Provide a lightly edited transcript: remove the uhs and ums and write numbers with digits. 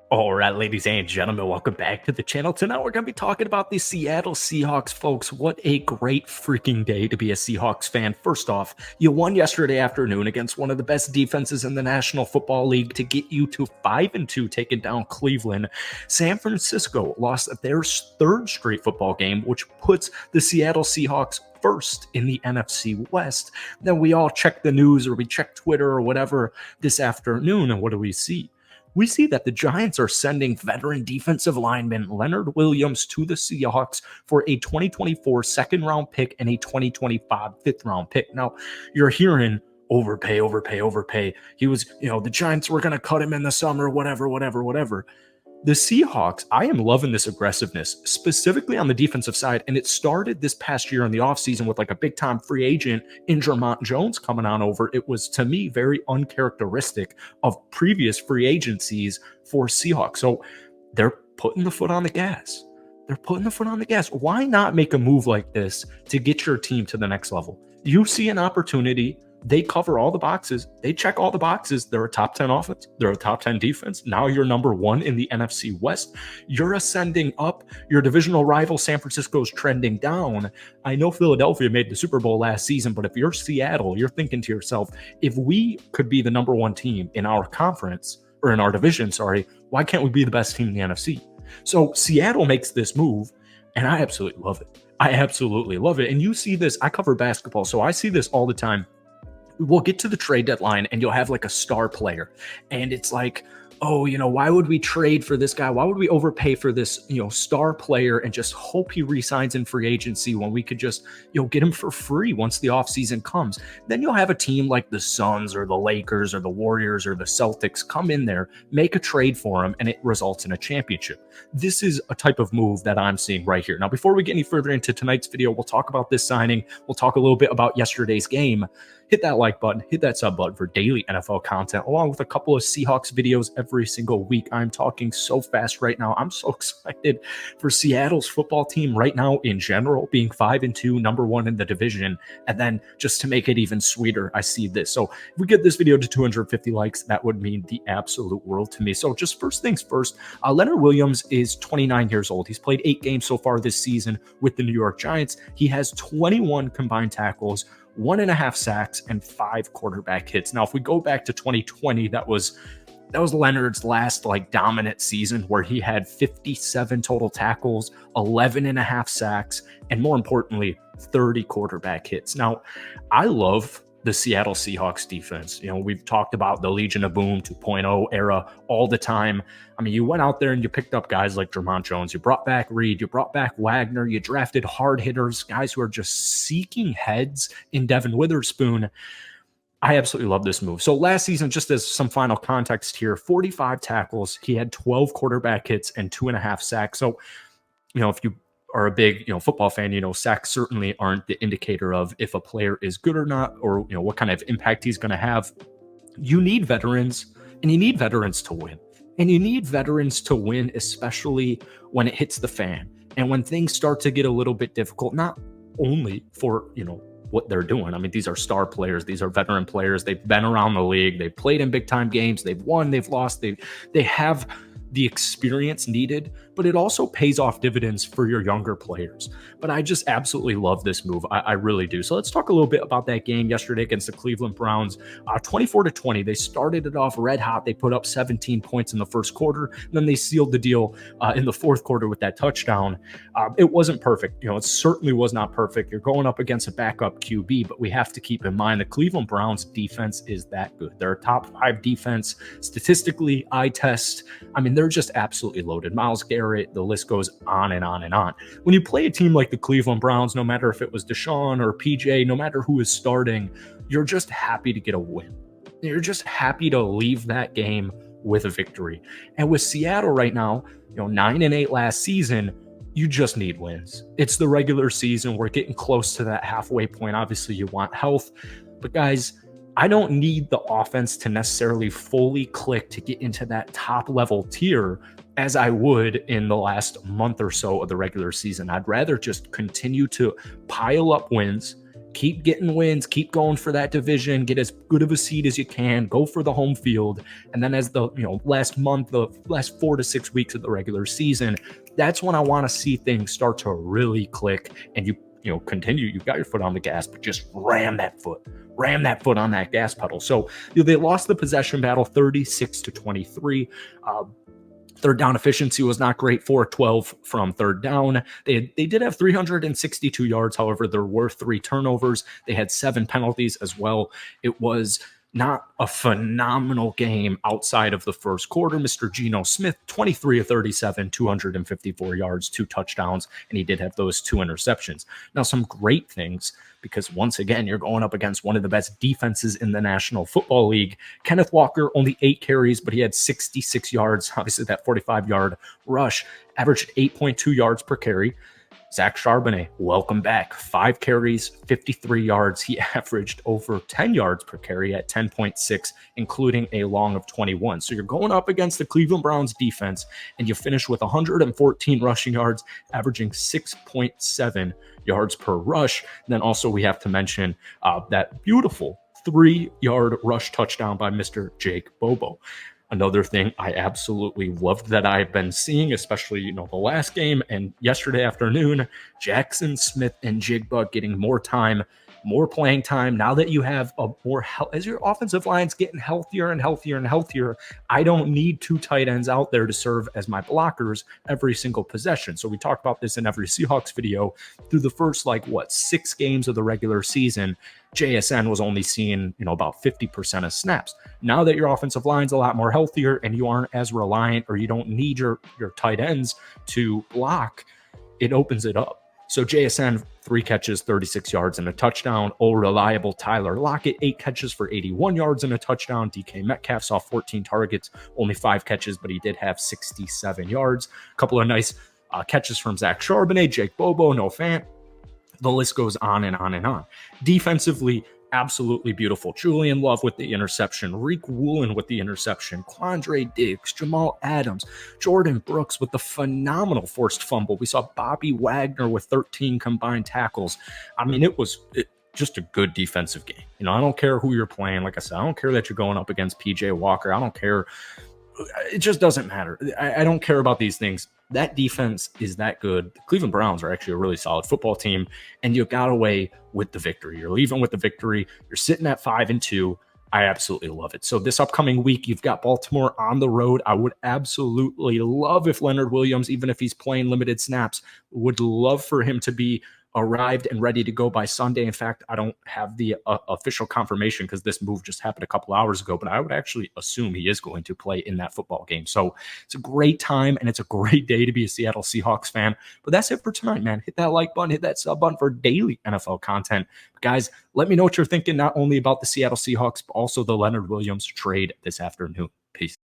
All right, ladies and gentlemen, welcome back to the channel. Tonight, we're going to be talking about the Seattle Seahawks, folks. What a great freaking day to be a Seahawks fan. First off, you won yesterday afternoon against one of the best defenses in the National Football League to get you to 5-2, taking down Cleveland. San Francisco lost their third straight football game, which puts the Seattle Seahawks first in the NFC West. Then we all check the news or we check Twitter or whatever this afternoon, and what do we see? We see that the Giants are sending veteran defensive lineman Leonard Williams to the Seahawks for a 2024 second-round pick and a 2025 fifth-round pick. Now, you're hearing overpay. He was, the Giants were going to cut him in the summer, whatever. The Seahawks, I am loving this aggressiveness, specifically on the defensive side, and it started this past year in the offseason with like a big-time free agent in Jermont Jones coming on over. It was, to me, very uncharacteristic of previous free agencies for Seahawks. So they're putting the foot on the gas. Why not make a move like this to get your team to the next level? You see an opportunity. They cover all the boxes. They check all the boxes. They're a top 10 offense. They're a top 10 defense. Now you're number one in the NFC West. You're ascending up. Your divisional rival, San Francisco's trending down. I know Philadelphia made the Super Bowl last season, but if you're Seattle, you're thinking to yourself, if we could be the number one team in our conference, or in our division, why can't we be the best team in the NFC? So Seattle makes this move, and I absolutely love it. And you see this. I cover basketball, so I see this all the time. We'll get to the trade deadline and you'll have like a star player. And it's like, oh, why would we trade for this guy? Why would we overpay for this, star player and just hope he resigns in free agency when we could just, get him for free once the offseason comes? Then you'll have a team like the Suns or the Lakers or the Warriors or the Celtics come in there, make a trade for him, and it results in a championship. This is a type of move that I'm seeing right here. Now, before we get any further into tonight's video, we'll talk about this signing. We'll talk a little bit about yesterday's game. Hit that like button, hit that sub button for daily NFL content, along with a couple of Seahawks videos every single week. I'm talking so fast right now. I'm so excited for Seattle's football team right now in general, being 5-2, number one in the division. And then just to make it even sweeter, I see this. So if we get this video to 250 likes, that would mean the absolute world to me. So just first things first, Leonard Williams is 29 years old. He's played 8 games so far this season with the New York Giants. He has 21 combined tackles, 1.5 sacks, and 5 quarterback hits. Now, if we go back to 2020, that was Leonard's last dominant season, where he had 57 total tackles, 11.5 sacks, and more importantly, 30 quarterback hits. Now, I love the Seattle Seahawks defense. We've talked about the Legion of Boom 2.0 era all the time. I mean, you went out there and you picked up guys like Jermont Jones. You brought back Reed. You brought back Wagner. You drafted hard hitters, guys who are just seeking heads in Devin Witherspoon. I absolutely love this move. So last season, just as some final context here, 45 tackles. He had 12 quarterback hits and 2.5 sacks. So, if you are a big football fan, sacks certainly aren't the indicator of if a player is good or not, or what kind of impact he's going to have. You need veterans, and you need veterans to win. And you need veterans to win, especially when it hits the fan and when things start to get a little bit difficult, not only for what they're doing. I mean, these are star players. These are veteran players. They've been around the league. They've played in big time games. They've won. They've lost. They have the experience needed, but it also pays off dividends for your younger players. But I just absolutely love this move. I really do. So let's talk a little bit about that game yesterday against the Cleveland Browns. 24-20. They started it off red hot. They put up 17 points in the first quarter. And then they sealed the deal in the fourth quarter with that touchdown. It wasn't perfect. It certainly was not perfect. You're going up against a backup QB, but we have to keep in mind the Cleveland Browns defense is that good. They're a top 5 defense. Statistically, eye test. I mean, they're just absolutely loaded. Myles Garrett, the list goes on and on and on. When you play a team like the Cleveland Browns, no matter if it was Deshaun or PJ, no matter who is starting, you're just happy to get a win. You're just happy to leave that game with a victory. And with Seattle right now, 9-8 last season, you just need wins. It's the regular season. We're getting close to that halfway point. Obviously, you want health. But guys, I don't need the offense to necessarily fully click to get into that top level tier as I would in the last month or so of the regular season. I'd rather just continue to pile up wins, keep getting wins, keep going for that division, get as good of a seed as you can, go for the home field. And then as the last month, the last 4 to 6 weeks of the regular season, that's when I want to see things start to really click and continue. You've got your foot on the gas, but just ram that foot on that gas pedal. So they lost the possession battle 36-23. Third down efficiency was not great, 4-12 from third down. They did have 362 yards. However, there were 3 turnovers. They had 7 penalties as well. It was not a phenomenal game outside of the first quarter. Mr. Geno Smith, 23 of 37, 254 yards, 2 touchdowns, and he did have those 2 interceptions. Now, some great things, because once again, you're going up against one of the best defenses in the National Football League. Kenneth Walker, only 8 carries, but he had 66 yards. Obviously, that 45-yard rush averaged 8.2 yards per carry. Zach Charbonnet, welcome back. 5 carries, 53 yards. He averaged over 10 yards per carry at 10.6, including a long of 21. So you're going up against the Cleveland Browns defense, and you finish with 114 rushing yards, averaging 6.7 yards per rush. And then also we have to mention that beautiful 3-yard rush touchdown by Mr. Jake Bobo. Another thing I absolutely loved that I've been seeing, especially, the last game and yesterday afternoon, Jackson Smith and Jigba getting more time, more playing time. Now that you have as your offensive line's getting healthier and healthier and healthier, I don't need 2 tight ends out there to serve as my blockers every single possession. So we talked about this in every Seahawks video. Through the first 6 games of the regular season, JSN was only seeing, about 50% of snaps. Now that your offensive line's a lot more healthier and you aren't as reliant, or you don't need your tight ends to block, it opens it up. So JSN, 3 catches, 36 yards and a touchdown. Reliable Tyler Lockett, 8 catches for 81 yards and a touchdown. DK Metcalf saw 14 targets, only 5 catches, but he did have 67 yards. A couple of nice catches from Zach Charbonnet, Jake Bobo, Noah Fant. The list goes on and on and on. Defensively, absolutely beautiful. Julian Love with the interception. Reek Woolen with the interception. Quandre Diggs, Jamal Adams, Jordan Brooks with the phenomenal forced fumble. We saw Bobby Wagner with 13 combined tackles. I mean, it was just a good defensive game. I don't care who you're playing. Like I said, I don't care that you're going up against PJ Walker. I don't care. It just doesn't matter. I don't care about these things. That defense is that good. The Cleveland Browns are actually a really solid football team, and you got away with the victory. You're leaving with the victory. You're sitting at 5-2. I absolutely love it. So this upcoming week, you've got Baltimore on the road. I would absolutely love if Leonard Williams, even if he's playing limited snaps, would love for him to be arrived and ready to go by Sunday. In fact, I don't have the official confirmation because this move just happened a couple hours ago, but I would actually assume he is going to play in that football game. So it's a great time and it's a great day to be a Seattle Seahawks fan. But that's it for tonight, man. Hit that like button, hit that sub button for daily NFL content. But guys, let me know what you're thinking, not only about the Seattle Seahawks, but also the Leonard Williams trade this afternoon. Peace.